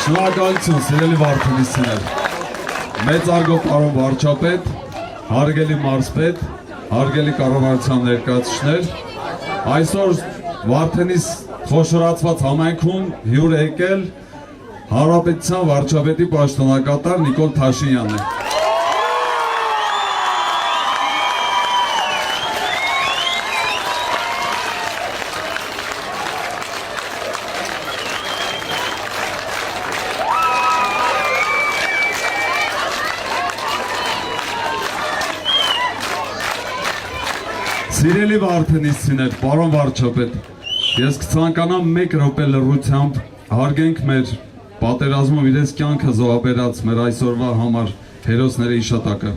Շնորհակալություն, սիրելի վարդենիցներ, մեծ արգո պարոն վարչապետ, հարգելի մարզպետ, հարգելի կառավարության ներկայացուցիչներ, այսօր Վարդենիս խոշորացված համայնքում հյուր եկել Հանրապետության վարչապետի պաշտոնակատար Նիկոլ Փաշինյանն է։ Սիրելի վարդենիցներ, պարոն վարչապետ, ես կցանկանամ մեկ րոպե լռությամբ հարգենք մեր պատերազմում իրենց կյանքը զոհաբերած մեր այսօրվա համար հերոսների հիշատակը։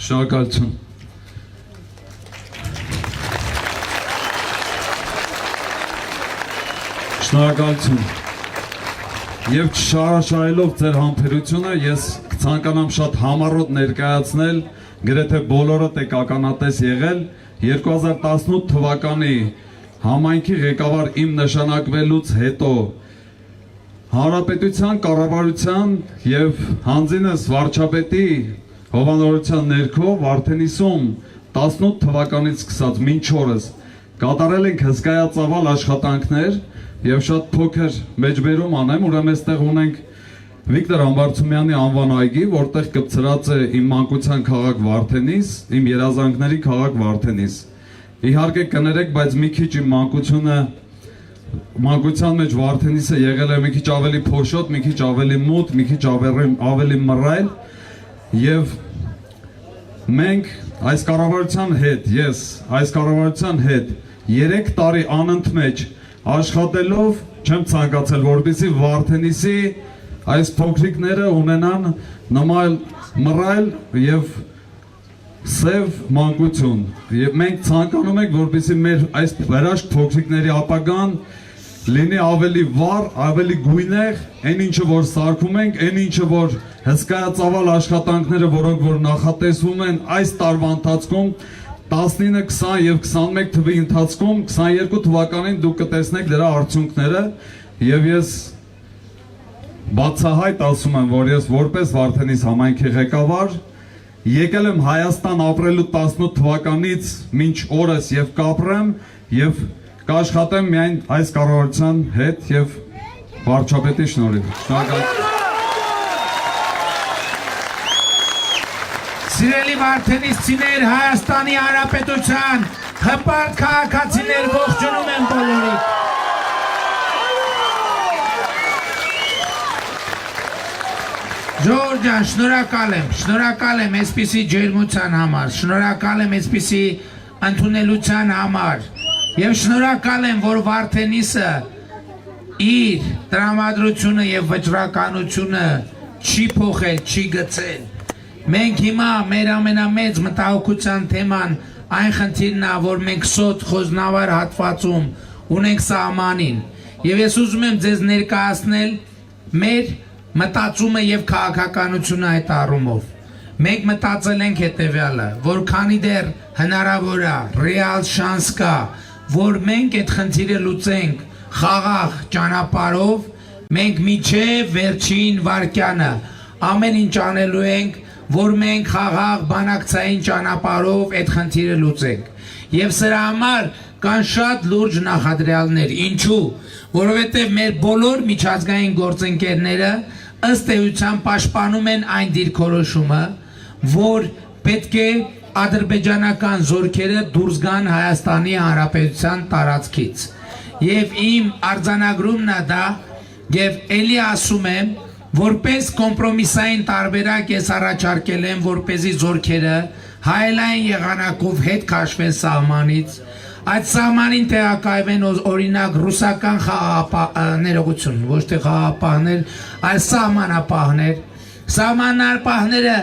Շնորհակալություն։ Շնորհակալություն։ Եվ չշարաշահելով ձեր համբերությունը, ես կցանկանամ շատ համառոտ ներկայացնել, գրեթե բոլորդ եք ականատես եղել 2018 թվականի համայնքի ղեկավար իմ նշանակվելուց հետո Հանրապետության կառավարության եւ հանձինս վարչապետի հովանորության ներքո Վարդենիսում 18 թվականից սկսած մինչ օրս կատարել ենք հսկայածավալ աշխատանքներ եւ շատ փոքր մեջբերում անեմ, ուրեմն այստեղ ունենք Վիկտոր Համբարձումյանի անվան այգի, որտեղ կպցրած է իմ մանկության քաղաք Վարդենիս, իմ երազանքների քաղաք Վարդենիս։ Իհարկե կներեք, բայց մի քիչ իմ մանկության մեջ Վարդենիսը եղել է մի քիչ ավելի փոշոտ, մի քիչ ավելի մութ, մի քիչ ավելի մռայլ եւ մենք այս կառավարության հետ, ես այս կառավարության հետ 3 տարի անընդմեջ աշխատելով չեմ ցանկացել, որպեսզի Վարդենիսի այս փոքրիկները ունենան նման մռայլ եւ սև մանկություն։ Եվ մենք ցանկանում ենք, որպեսզի մեր այս հրաշք փոքրիկների ապագան լինի ավելի վառ, ավելի գույնեղ, այն ինչը որ սարքում ենք, այն ինչը որ հսկայածավալ աշխատանքները, որոնք որ նախատեսվում են այս տարվա ընթացքում 19, 20 եւ 21 թվականի ընթացքում 22 թվականին դուք կտեսնեք դրա արդյունքները եւ ես բացահայտ ասում եմ, որ ես որպես Վարդենիս համայնքի ղեկավար եկել եմ Հայաստան ապրելու 18 թվականից մինչ օրս եւ կապրեմ եւ կաշխատեմ միայն այս կառավարության հետ եւ վարչապետի շնորհիվ։ Շնորհակալություն։ Սիրելի վարդենիսցիներ, Հայաստանի Հանրապետության հպարտ քաղաքացիներ, ողջունում եմ բոլորիդ։ Ժողովուրդ ջան, շնորհակալ եմ այսպիսի ջերմության համար, շնորհակալ եմ այսպիսի ընդունելության համար եւ շնորհակալ եմ, որ Վարդենիսը իր տրամադրությունը եւ վճռականությունը չի փոխել, չի գցել։ Մենք հիմա մեր ամենամեծ մտահոգության թեման այն խնդիրն է, որ մենք սոտ խոզնավար հատվածում ունենք սահմանին եւ ես ուզում եմ ձեզ ներկայացնել մեր մտածումը եւ քաղաքականությունը այդ առումով։ Մենք մտածել ենք հետևյալը, որ քանի դեռ հնարավոր է, ռեալ շանս կա, որ մենք այդ խնդիրը լուծենք խաղաղ ճանապարհով, մենք միջև վերջին վարկյանը ամեն ինչ անելու ենք, որ մենք խաղաղ բանակցային ճանապարհով այդ խնդիրը լուծենք։ Եվ սրա համար կան շատ լուրջ նախադրյալներ։ Ինչու՞։ Որովհետև մեր բոլոր միջազգային գործընկերները ըստ էության պաշտպանում են այն դիրքորոշումը, որ պետք է ադրբեջանական զորքերը դուրս գան Հայաստանի Հանրապետության տարածքից։ Եվ իմ արձանագրումն է դա, եւ ելի ասում եմ, որպես կոմպրոմիսային տարբերակ ես առաջարկել եմ, որպեսզի զորքերը հայելային եղանակով հետ քաշվեն սահմանից, այդ սահմանին տեղակայվեն օրինակ ռուսական ներողություն, ոչ թե խաղապահներ, այլ սահմանապահներ, սահմանապահները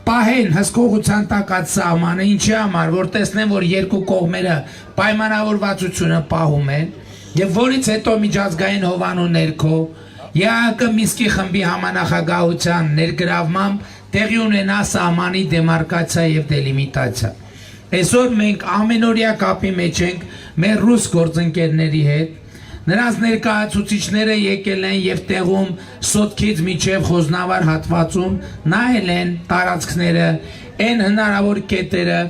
պահեն հսկողության տակ այդ սահմանը, ինչի համար, որ տեսնեն, որ երկու կողմերը պայմանավորվածությունը պահում են, եւ որից հետո միջազգային հովանու ներքո ԵԱՀԿ Մինսկի խմբի համանախագահության ներգրավմամբ տեղի ունենա սահմանի դեմարկացիա եւ դելիմիտացիա։ Այսօր մենք ամենօրյա կապի մեջ ենք մեր ռուս գործընկերների հետ, նրանց ներկայացուցիչները եկել են եւ տեղում Սոտքից միջև Խոզնավար հատվածում նայել են տարածքները, այն հնարավոր կետերը,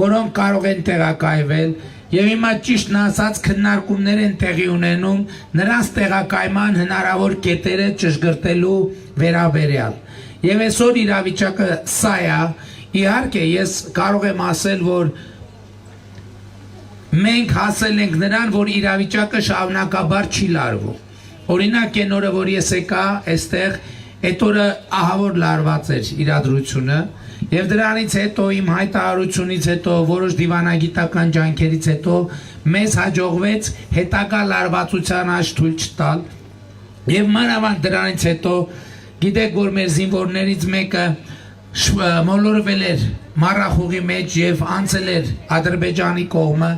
որոնք կարող են տեղակայվել, եւ հիմա ճիշտն ասած քննարկումներ են տեղի ունենում նրանց տեղակայման հնարավոր կետերը ճշգրտելու վերաբերյալ։ Եվ այսօր իրավիճակը սա է, իհարկե ես կարող եմ ասել, որ մենք հասել ենք նրան, որ իրավիճակը շարունակաբար չի լարվում։ Օրինակ այն օրը, որ ես եկա այստեղ, այդ օրը ահավոր լարված էր իրադրությունը, եւ դրանից հետո իմ հայտարարությունից հետո որոշ դիվանագիտական ջանքերից հետո մեզ հաջողվեց հետագա լարվածության աճ թույլ չտալ եւ մանավանդ դրանից հետո գիտեք, որ մեր զինվորներից մեկը մոլորվել էր մառախուղի մեջ եւ անցել էր Ադրբեջանի կողմը,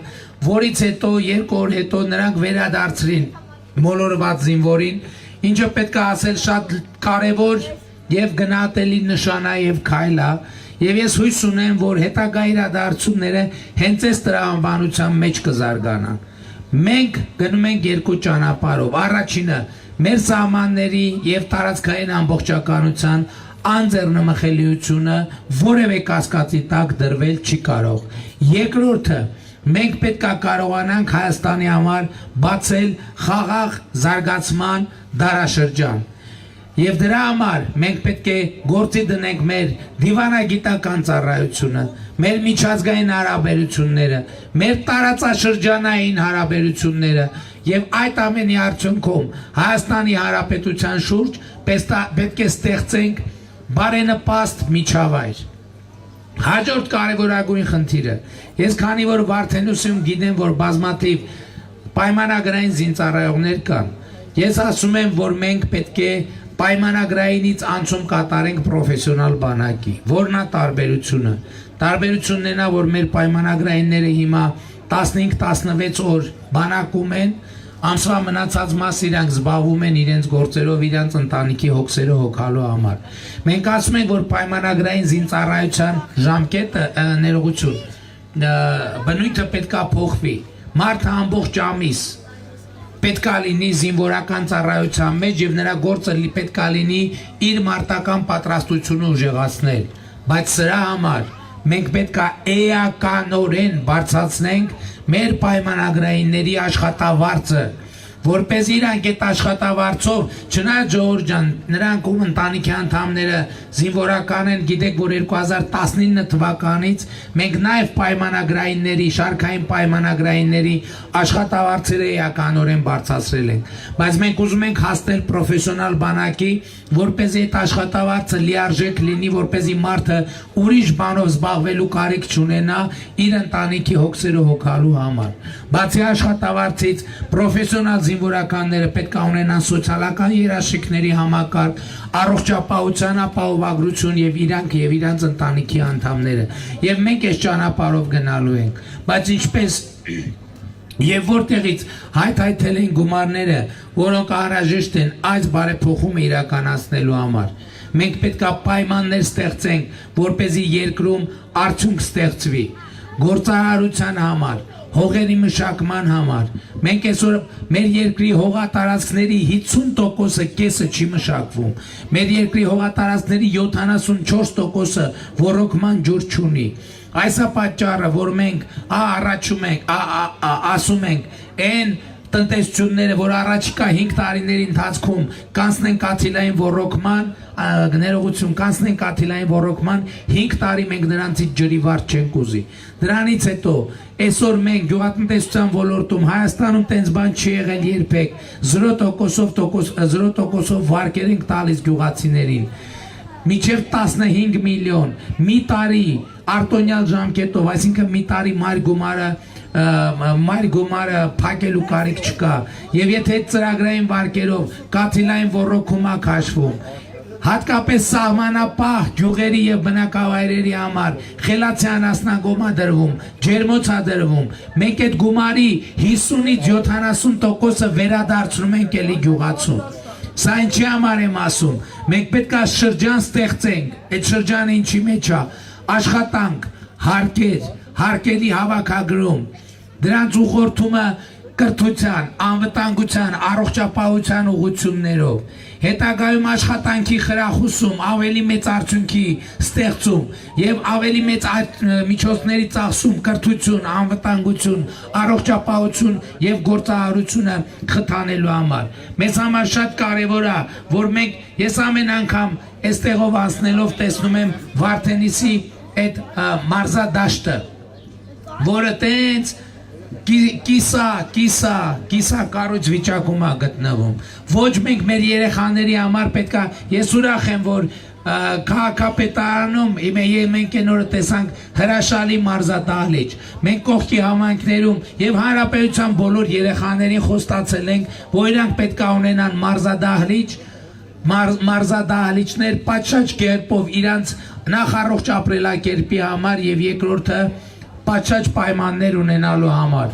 որից հետո երկու օր հետո նրանք վերադարձրին մոլորված զինվորին, ինչը պետք է ասել շատ կարեւոր եւ գնահատելի նշան է եւ քայլ է, եւ ես հույս ունեմ, որ հետագա իրադարձությունները հենց այս տրամաբանության մեջ կզարգանան։ Մենք գնում ենք երկու ճանապարհով։ Առաջինը մեր սահմանների եւ տարածքային ամբողջականության անձեռնմխելիությունը որևէ կասկածի տակ դրվել չի կարող։ Երկրորդը մենք պետք է կարողանանք Հայաստանի համար բացել խաղաղ զարգացման դարաշրջան։ Եվ դրա համար մենք պետք է գործի դնենք մեր դիվանագիտական ծառայությունը, մեր միջազգային հարաբերությունները, մեր տարածաշրջանային հարաբերությունները եւ այդ ամենի արդյունքում Հայաստանի Հանրապետության շուրջ պետք է ստեղծենք բարենպաստ միջավայր։ Հաջորդ կարևորագույն խնդիրը, ես քանի որ Վարդենոսում գիտեմ, որ բազմաթիվ պայմանագրային զինծառայողներ կան, ես ասում եմ, որ մենք պետք է պայմանագրայինից անցում կատարենք պրոֆեսիոնալ բանակի, որն է տարբերությունը։ Տարբերությունն է նա, որ մեր պայմանագրայինները հիմա 15-16 օր բանակում են, ամսվա մնացած մասը իրանք զբաղվում են իրենց գործերով, իրենց ընտանիքի հոգսերը հոգալու համար։ Մենք ասում ենք, որ պայմանագրային զինծառայության ժամկետը ներողություն, բնույթը պետք է փոխվի։ Մարդը ամբողջ ամիս պետք է լինի զինվորական ծառայության մեջ եւ նրա գործը պետք է լինի իր մարտական պատրաստությունը ուժեղացնել, բայց սրա համար մենք պետք է էականորեն բարձրացնենք մեր պայմանագրայինների աշխատավարձը, որպես իրանք այդ աշխատավարձով, չնայած Ժողովուրդ ջան, նրանք ում ընտանիքի անդամները զինվորական են, գիտեք, որ 2019 թվականից մենք նաև պայմանագրայինների, շարքային պայմանագրայինների աշխատավարձերը էականորեն բարձրացրել ենք, բայց մենք ուզում ենք հասնել պրոֆեսիոնալ բանակի, որպեսզի այդ աշխատավարձը լիարժեք լինի, որպեսզի մարդը ուրիշ բանով զբաղվելու կարիք չունենա իր ընտանիքի հոգսերը հոգալու համար։ Բացի աշխատավարձից պրոֆեսիոնալ զինվորականները պետք է ունենան սոցիալական երաշխիքների համակարգ, առողջապահության ապահովագրություն եւ իրանք եւ իրանց ընտանիքի անդամները։ Եվ մենք այս ճանապարհով գնալու ենք, բայց ինչպես եւ որտեղից հայթայթել են գումարները, որոնք անհրաժեշտ են այս բարեփոխումը իրականացնելու համար։ մենք պետք է պայմաններ ստեղծենք, որպեսզի երկրում արդյունք ստեղծվի, գործարարության համար, հողերի մշակման համար։ Մենք այսօր մեր երկրի հողատարածքների 50%-ը կեսը չի մշակվում։ Մեր երկրի հողատարածքների 74%-ը ոռոգման ջուր չունի։ Այս է պատճառը, որ մենք առաջում ենք, ասում ենք, այն տնտեսությունները, որ առաջիկա 5 տարիների ընթացքում կանցնեն կաթիլային ոռոգման, ներողություն, կանցնեն կաթիլային ոռոգման, 5 տարի մենք նրանցից ջրի վարձ չենք ուզի։ Դրանից հետո այսօր մենք գյուղատնտեսության ոլորտում Հայաստանում տենց բան չի եղել երբեք, 0%-ով վարկեր ենք տալիս գյուղացիներին։ Մինչև 15 միլիոն մի տարի արտոնյալ ժամկետով, այսինքն մի տարի մայր գումարը փակելու կարիք չկա, եւ եթե ծրագրային վարկերով կաթիլային ոռոգում է քաշվում, հատկապես սահմանապահ գյուղերի եւ բնակավայրերի համար խելացի անասնագոմ է դրվում, ջերմոց է դրվում, մենք այդ գումարի 50-ից 70%-ը վերադարձնում ենք էլի գյուղացուն։ Սա ինչի համար եմ ասում, մենք պետք է շրջան ստեղծենք, այդ շրջանը ինչի մեջ է, աշխատանք, հարկերի հավաքագրում, դրանց ուղղորդումը կրթության, անվտանգության, առողջապահության ուղղություններով, հետագայում աշխատանքի խրախուսում, ավելի մեծ արդյունքի ստեղծում եւ ավելի մեծ միջոցների ծախսում կրթություն, անվտանգություն, առողջապահություն եւ գործարարությունը խթանելու համար։ Մեզ համար շատ կարեւոր է, որ մենք ես ամեն անգամ այստեղով անցնելով տեսնում եմ Վարդենիսի այդ մարզադաշտը, որը տենց կիսա կարոջ վիճակում է գտնվում։ Ոչ մենք մեր երեխաների համար պետք է, ես ուրախ եմ, որ քաղաքապետարանում մենք այն օրը տեսանք հրաշալի մարզադահլիճ։ Մենք կողքի համայնքներում եւ հանրապետության բոլոր երեխաներին խոստացել ենք, որ իրանք պետք է ունենան մարզադահլիճներ պատշաճ կերպով իրանց նախ առողջ ապրելակերպի համար եւ երկրորդը պատշաճ պայմաններ ունենալու համար։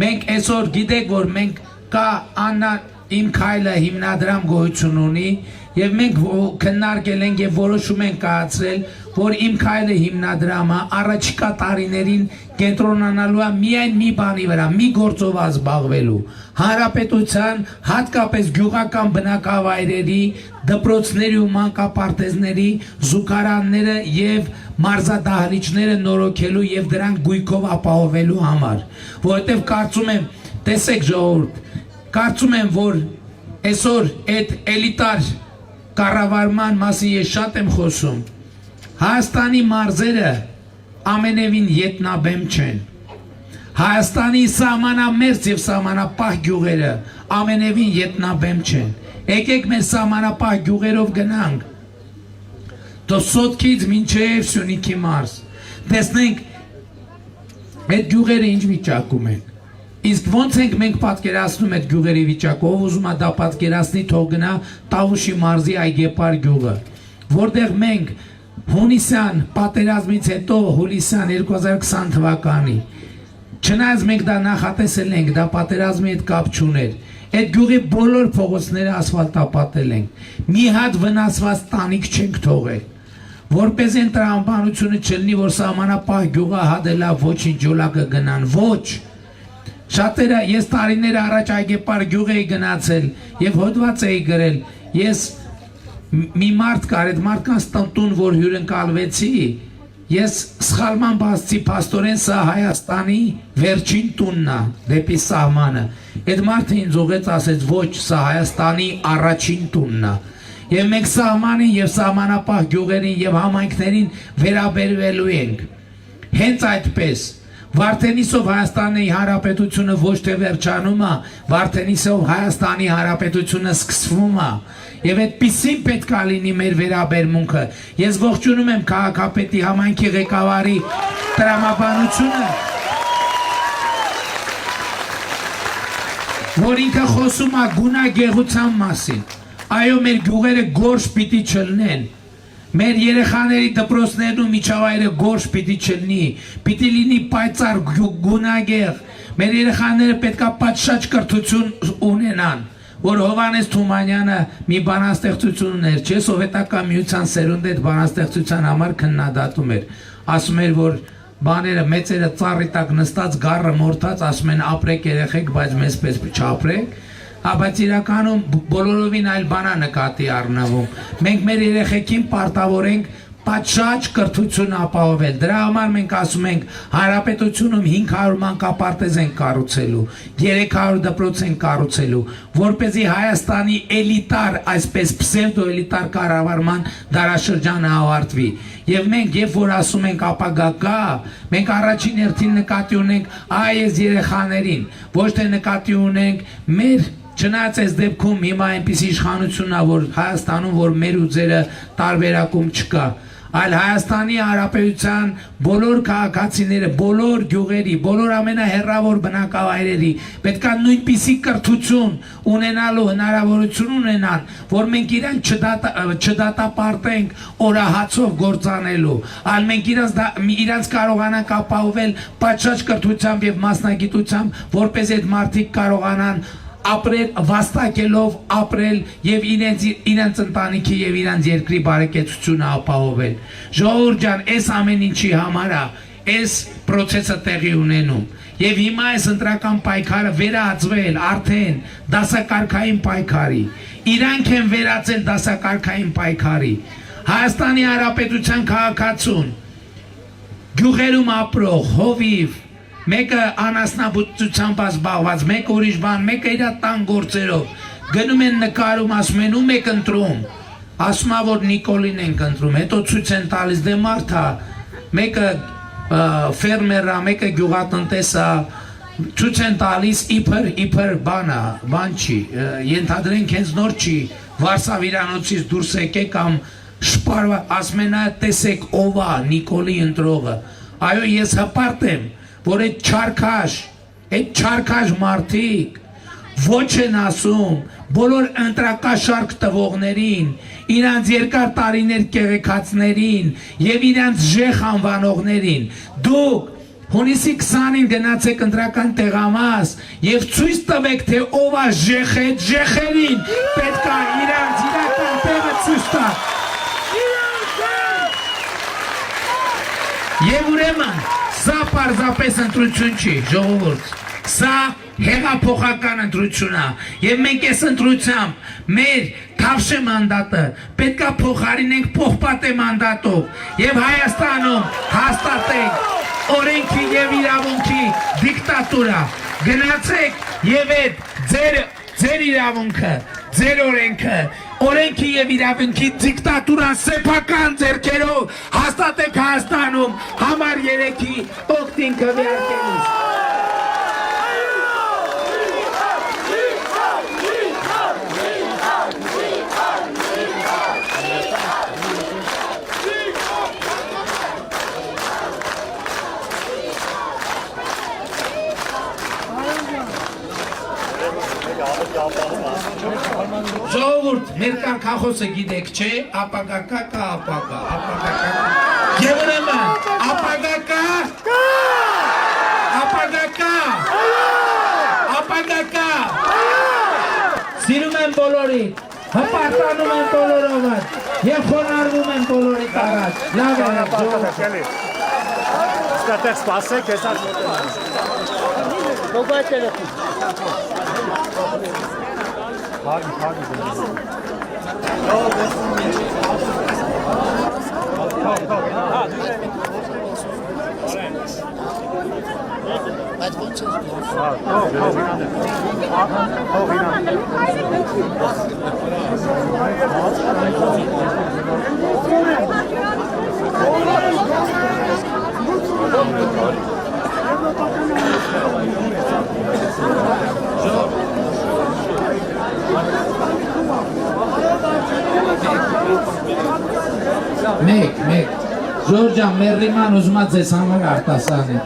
Մենք այսօր գիտեք, որ մենք կա Աննա իմ քայլը հիմնադրամ գոյություն ունի եւ մենք քննարկել ենք եւ որոշում ենք կայացրել, որ իմ քայլը հիմնադրամը առաջիկա տարիներին կենտրոնանալու է միայն մի բանի վրա, մի գործով զբաղվելու։ Հանրապետության, հատկապես գյուղական բնակավայրերի, դպրոցների ու մանկապարտեզների զուգարանները եւ մարզադահլիճները նորոգելու եւ դրանք գույքով ապահովելու համար, որովհետեւ կարծում եմ, տեսեք ժողովուրդ, կարծում եմ, որ այսօր այդ էլիտար կառավարման մասին ես շատ եմ խոսում։ Հայաստանի մարզերը ամենևին ետնաբեմ չեն։ Հայաստանի սահմանամերձ եւ սահմանապահ գյուղերը ամենևին ետնաբեմ չեն։ Եկեք մեր սահմանապահ գյուղերով գնանք Դոսոտքից մինչև Սյունիքի մարզ, տեսնենք այդ գյուղերը ինչ վիճակում են։ Իսկ ոնց ենք մենք պատկերացնում այդ գյուղերի վիճակը, ով ուզում է դա պատկերացնի, թող գնա Տավուշի մարզի Այգեպար գյուղը, որտեղ մենք հունիսյան պատերազմից հետո հուլիսյան 2020 թվականի, չնայած մենք դա նախատեսել ենք, դա պատերազմի հետ կապ չուներ, այդ գյուղի բոլոր փողոցները ասֆալտապատել ենք, մի հատ վնասված տանիք չենք թողել, որպես այն տրամաբանությունը չլինի, որ սահմանապահ գյուղը հադելա ոչինչ ջոլակը գնան, ոչ։ Շատերը ես տարիներ առաջ Այգեպար գյուղ էի գնացել եւ հոդված էի գրել, ես մի մարդ կար, այդ մարդկանց տնտուն, որ հյուրընկալվեցի, ես սխալման բացի փաստորեն սա Հայաստանի վերջին տունն է դեպի սահմանը։ Այդ մարդը ինձ ուղեց, ասեց ոչ, սա Հայաստանի առաջին տունն է։ Եվ մենք սահմանին եւ սահմանապահ գյուղերին եւ համայնքներին վերաբերվելու ենք։ Հենց այդպես Վարդենիսով Հայաստանի Հանրապետությունը ոչ թե վերջանում է, Վարդենիսով Հայաստանի Հանրապետությունը սկսվում է։ Եվ այդպիսին պետք է լինի մեր վերաբերմունքը։ Ես ողջունում եմ քաղաքապետի համայնքի ղեկավարի տրամաբանությունը, որ ինքը խոսում է գունագեղության մասին։ Այո, մեր գյուղերը գորշ պիտի չլինեն։ Մեր երեխաների դպրոցներն ու միջավայրը գորշ պիտի չլինի, պիտի լինի պայծառ գունագեղ։ Մեր երեխաները պետք է պատշաճ կրթություն ունենան, որ Հովանես Թումանյանը մի բանաստեղծություն ուներ, չէ, սովետական միության սերունդը այդ բանաստեղծության համար քննադատում էր, ասում էր, որ բաները մեծերը ծառի տակ նստած գառը մորթած, ասում են ապրեք երեխեք, բայց մեզ պես չապրեք, բայց իրականում բոլորովին այլ բան է նկատի առնվում։ Մենք մեր երեխեքին պարտավոր ենք պատշաճ կրթություն ապահովել։ Դրա համար մենք ասում ենք հանրապետությունում 500 մանկապարտեզ են կառուցելու, 300 դպրոց են կառուցելու, որպեսզի Հայաստանի էլիտար, այսպես պսևդոէլիտար կառավարման դարաշրջանը ավարտվի։ Եվ մենք, երբ որ ասում ենք ապագա կա, մենք առաջին հերթին նկատի ունենք այս երեխաներին, ոչ թե նկատի ունենք մեր Չնայած այս դեպքում հիմա այնպիսի իշխանություն է, որ Հայաստանում, որ մեր ու ձերը տարբերակում չկա, այլ Հայաստանի Հանրապետության բոլոր քաղաքացիները, բոլոր գյուղերի, բոլոր ամենահեռավոր բնակավայրերի պետք է նույնպիսի կրթություն ունենալու հնարավորություն ունենան, որ մենք իրենք չդատապարտենք օրահացով գործանելու, այլ մենք իրենց կարողանանք ապահովել պատշաճ կրթությամբ եւ մասնագիտությամբ, որպես այդ մարդիկ կարողանան ապրել վաստակելով ապրել եւ իրենց ընտանիքի եւ իրենց երկրի բարեկեցությունը ապահովել։ Ժողովուրդ ջան, այս ամեն ինչի համար է այս process-ը տեղի ունենում։ Եվ հիմա այս ընտրական պայքարը վերածվել արդեն դասակարգային պայքարի։ Իրանք են վերածել դասակարգային պայքարի։ Հայաստանի Հանրապետության քաղաքացուն գյուղերում ապրող հովիվ մեկը անասնաբուծությամբ զբաղված, մեկը ուրիշ բան, մեկը իր տան գործերով գնում են նկարում, ասում են ում եք ընտրում, ասում է որ Նիկոլին ենք ընտրում, հետո ցույց են տալիս դե մարդ է, մեկը ֆերմեր է, մեկը գյուղատնտես է, ցույց են տալիս իբր բան չի, ենթադրենք հենց նոր չի, Վարշավ իրանոցից դուրս եկե կամ շպարվա, ասում են տեսեք ով է Նիկոլի ընտրողը, այո ես հպարտ եմ, որ այդ չարքաշ մարդիկ ոչ են ասում բոլոր ընտրակաշարք տվողներին, իրանց երկար տարիներ կեղեքածներին եւ իրանց ժեխ անվանողներին, դուք հունիսի 20-ին գնացեք ընտրական տեղամաս եւ ցույց տվեք թե ով է ժեխերին, պետք է իրանց իրական տեղը ցույց տա։ Եվ ուրեմն սա պարզապես ընտրություն չի, ժողովուրդ, սա հեղափոխական ընտրություն է, եւ մենք այս ընտրությամբ մեր թավշե մանդատը պետք է փոխարինենք պողպատե մանդատով եւ Հայաստանում հաստատենք օրենքի եւ իրավունքի դիկտատուրա, գնացեք եւ այդ ձեր իրավունքը, ձեր օրենքը, օրենքի եւ իրավունքի դիկտատուրան սեփական ձեռքերով հաստատեք Հայաստանում համար 3-ի օգտին քվեարկելիս։ Ժողովուրդ, մեր կարգախոսը գիտեք, չէ, ապագա կա, ապագա կա։ Եվ ուրեմն, ապագա կա։ Սիրում եմ բոլորին, հպարտանում եմ բոլորովը եւ խոնարհվում եմ բոլորիդ առաջ։ Լավ է, ժողովուրդ։ Ստեղ սպասեք, հեսա Ո՞վ է տելեֆոն։ Մեկ, Ժորժան, մերրիման ուզմա ձեզ համար արտասան է։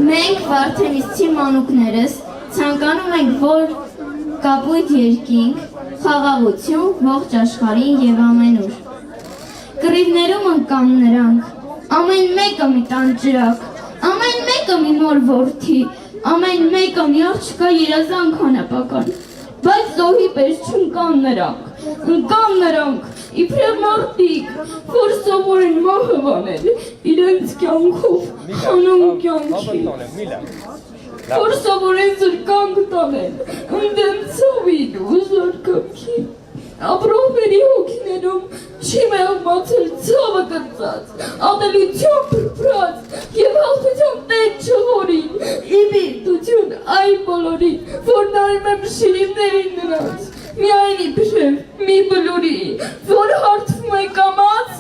Մենք Վարդենիսցի մանուկներս ցանկանում ենք, որ կապույտ երկինք, խաղաղություն, ողջ աշխարհին եւ ամենուր։ Կռիվներում ընկան նրանք, ամեն մեկը մի տան ջրակ, ամեն մեկը մի նոր որդի, Ամեն մեկը միեղ չկա երազանք հանապական, բայց զոհի պես չընկան նրանք, իբրև մարդիկ, որ սովոր են մահը վանել իրենց կյանքով, հանուն կյանքի, որ սովոր են զրկանք տանել, ընդեմ ծովին ու զրկանքին, ապրողների հոգիներում չի մեղմացել ցավը կծած, ատելություն փրփրած և հաղթության տեր չհորին, իբիրտություն այն բոլորին, որ նայում եմ շիրիմներին նրանց, միայն իբրև մի բլուրի, որ հարթվում է կամաց,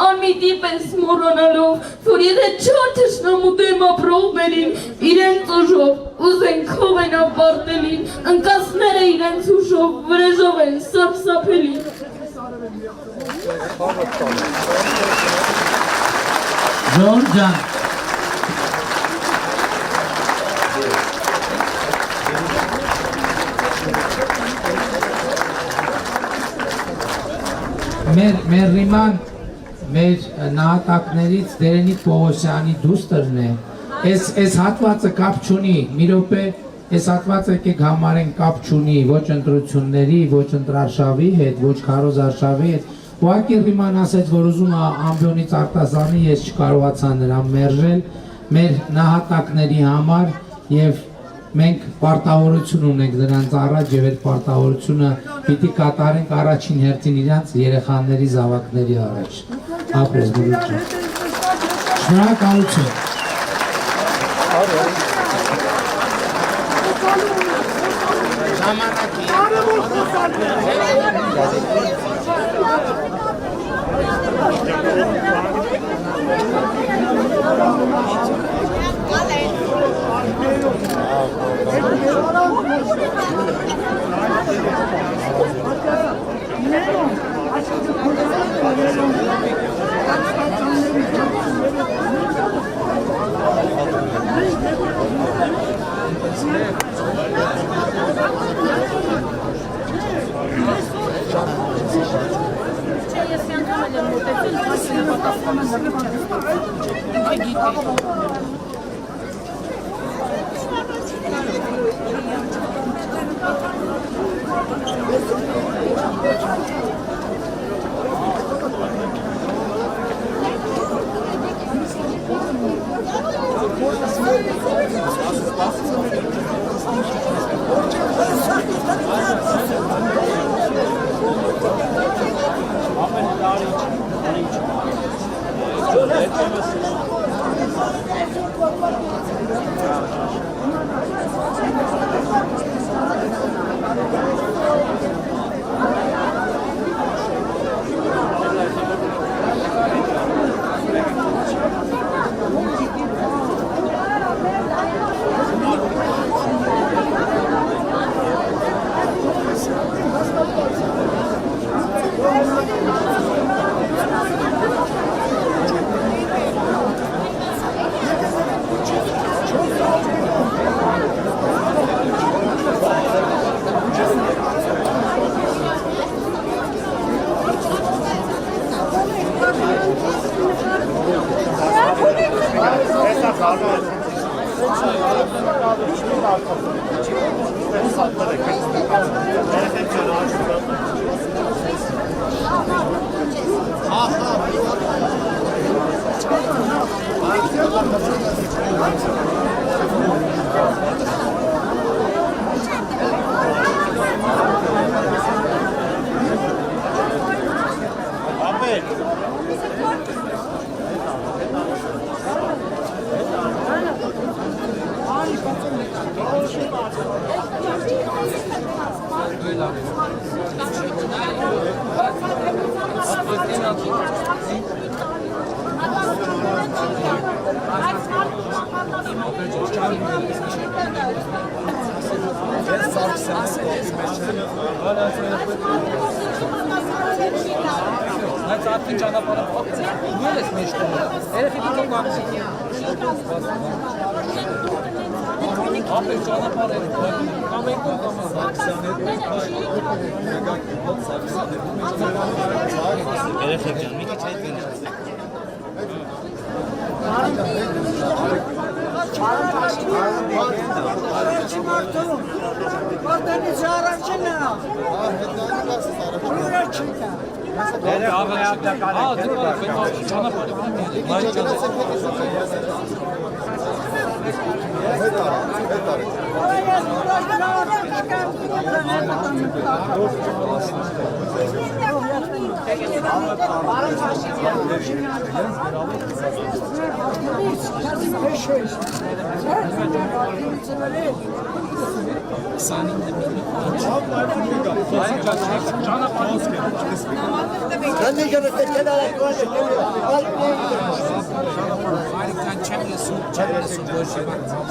անմիտի պես մոռանալով, որ եթե չար թշնամու դեմ ապրողներին իրենց ուժով ուզեն քովեն ապարտելին, ընկածները իրենց ուժով վրեժով են սարսափելին։ Ժողովուրդ ջան, մեր ռիման մեր նահատակներից Դերենիկ Պողոսյանի դուստրն է, այս հատվածը կապ չունի, մի րոպե, այս հատվածը եկեք համարեն կապ չունի ոչ ընտրությունների, ոչ ընտրարշավի հետ, ոչ քարոզարշավի հետ, ուղղակի ռիման ասեց, որ ուզում է ամբիոնից արտասանի, ես չկարողացա նրան մերժել մեր նահատակների համար և մենք պարտավորություն ունենք նրանց առաջ և այդ պարտավորությունը պիտի կատարենք առաջին հերթին իրանց երեխաների զավակների առաջ։ Ապրես բուրուտ ջան։ Շնորհակալություն։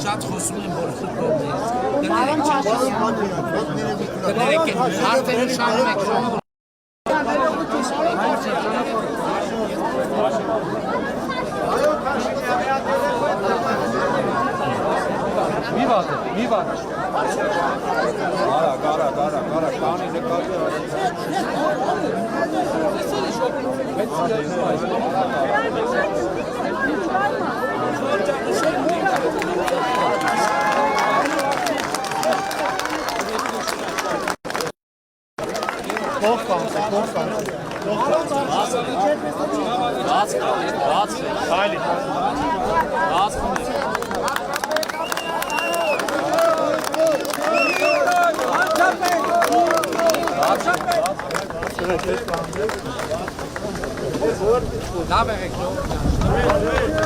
շատ խոսում են որ արդեն ուշանում եք Լավ եղեք